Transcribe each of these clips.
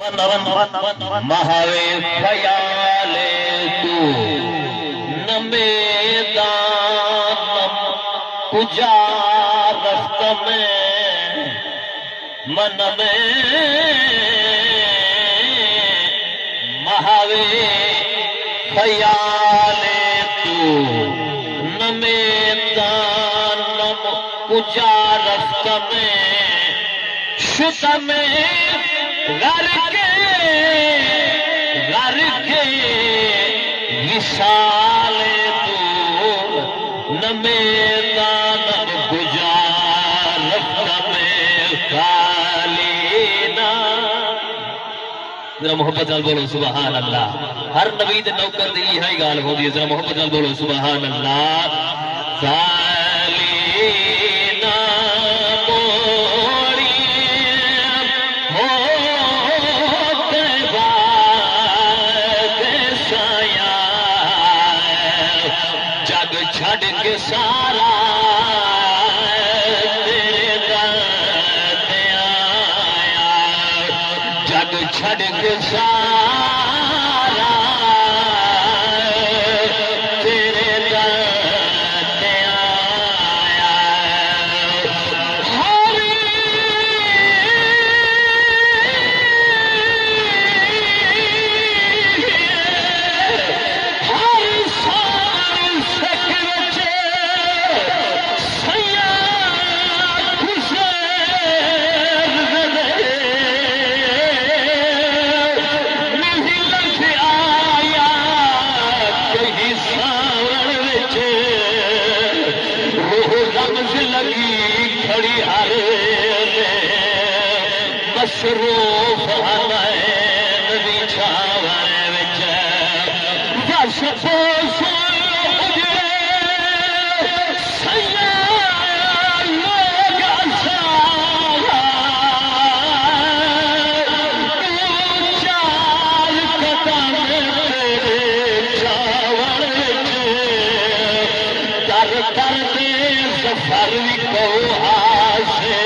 महावे ख्याले तू नमेदानम कुजा रस्त में मन में महावे ख्याले तू नमेदानम कुजा रस्त में शुत में घर के विशाले तू नमेदान गुजार में खालीना। जरा मोहब्बत नाल बोलो सुभान अल्लाह। हर नबी दे नौकर दी है गाल होंदी है। जरा मोहब्बत नाल बोलो सुभान अल्लाह। छड़ के सारा तेरे दर आया, जग छड़ के सारा तेरे दर आया। खड़ी हरे मशरूफ हमें बिछावर विच बस फरवी को हासे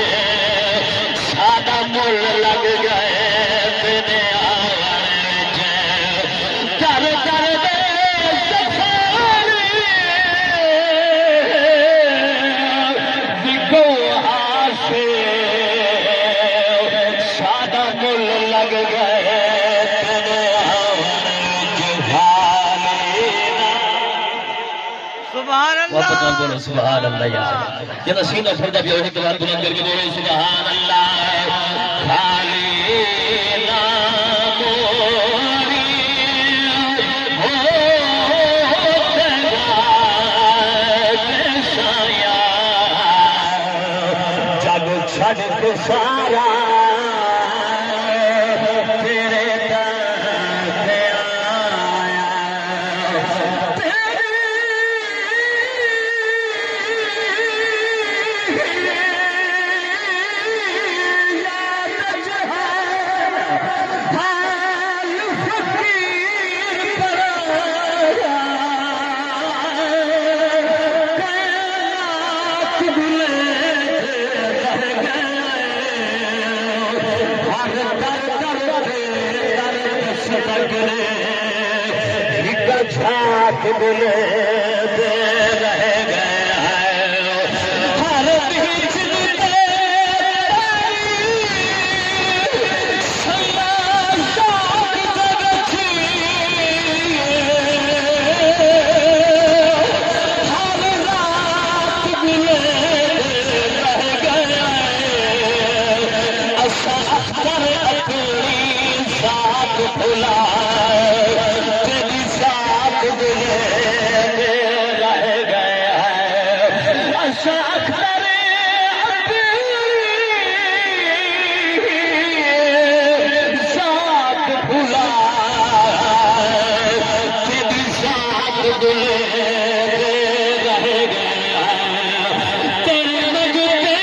सादा मुल लग गए तेरे आवर कर कर दे सफारी को हासे सादा मुल लग गए तेरे आवर सुभान अल्लाह। बोलो सुभान अल्लाह यार। जब सीना फरदा भी एक बार बुलंद करके बोलो सुभान अल्लाह। खालीना मोरी हो तेरा साया जग छड़ के सारा तेरे छाप बुले दे रह गए हैं हर बीच हर रात बुले रह गए अख्तर अपनी साथ भुला रह गए हैं साथ भुला तेरी साथ बुले रह गए तेरे लगते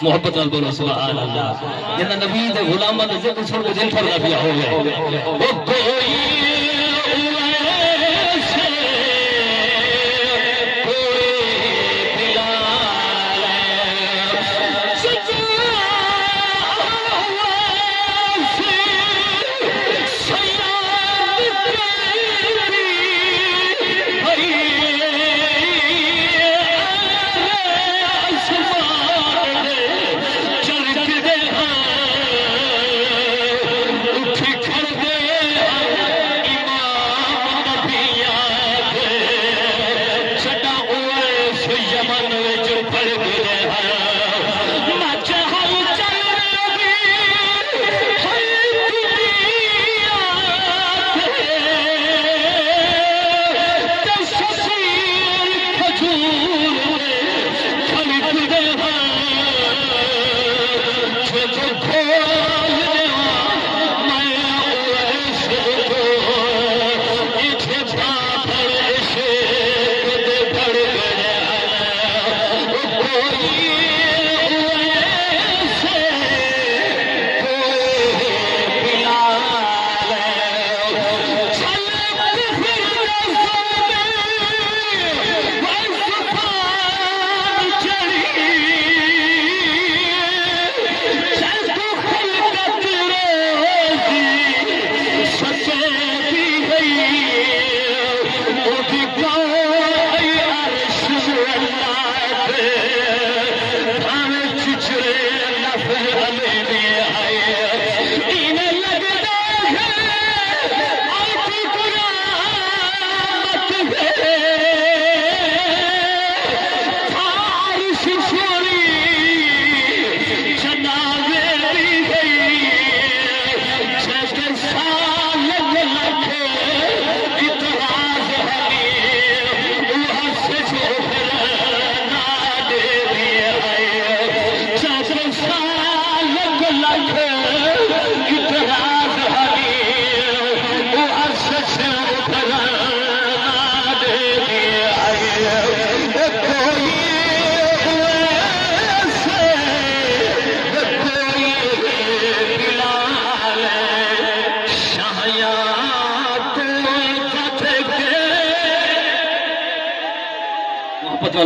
मोहब्बत नाल बोलो सुभान अल्लाह। जिन्ना नबी दे गुलामां दे जिक्र सुन के दिल फरदा पिया हो गए। ओ कोई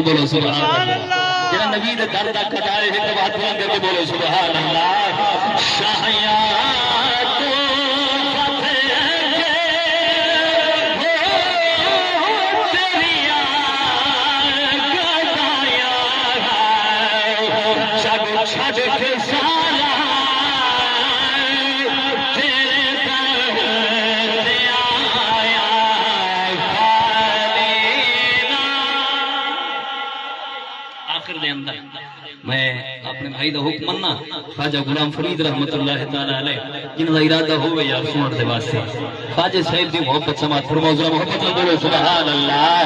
बोलो सुभान अल्लाह। जेड़ा नबी दे दर दा कटाए एक बात बुलंद करके बोलो सुभान अल्लाह। शाहिया तो तेरिया गदाया जग छड़ के सारा तेरे दर ते आया आखिर दे अंदर मैं अपने भाई दा हुक्म मन्ना ख्वाजा गुलाम फरीद रहमतुल्लाह तआला अलैह जिनका इरादा होवे यार सुनने दे वास्ते ख्वाजा साहिब दी मोहब्बत समात फरमाओ जरा मोहब्बत से बोलो सुभान अल्लाह।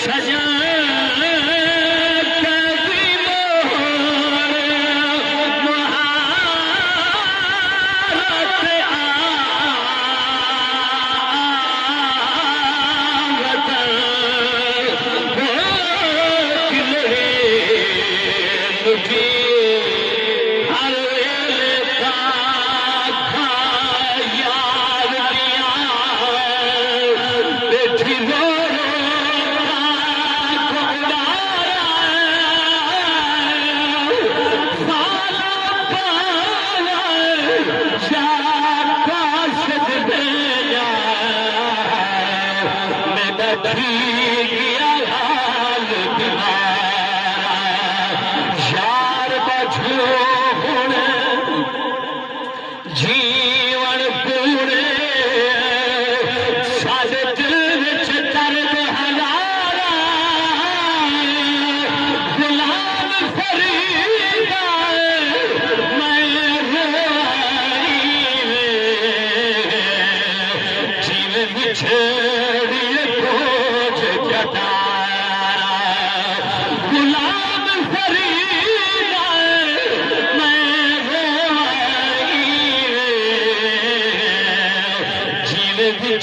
सजा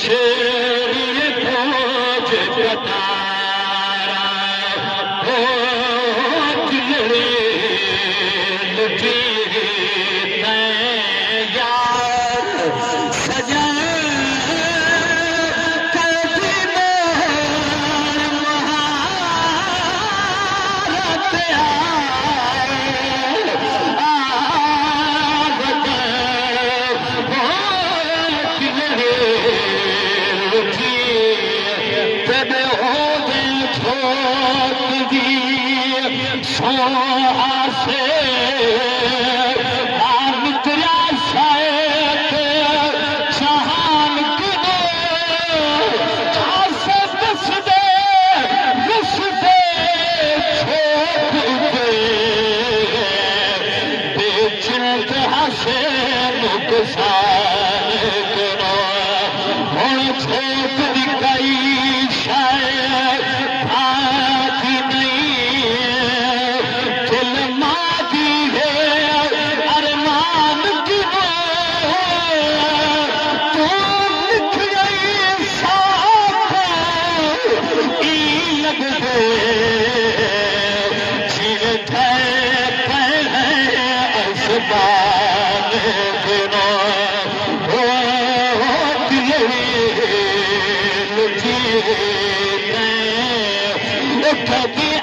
छेड़िए खोज कतारा हो दिलड़े लुटी यार सजा Look at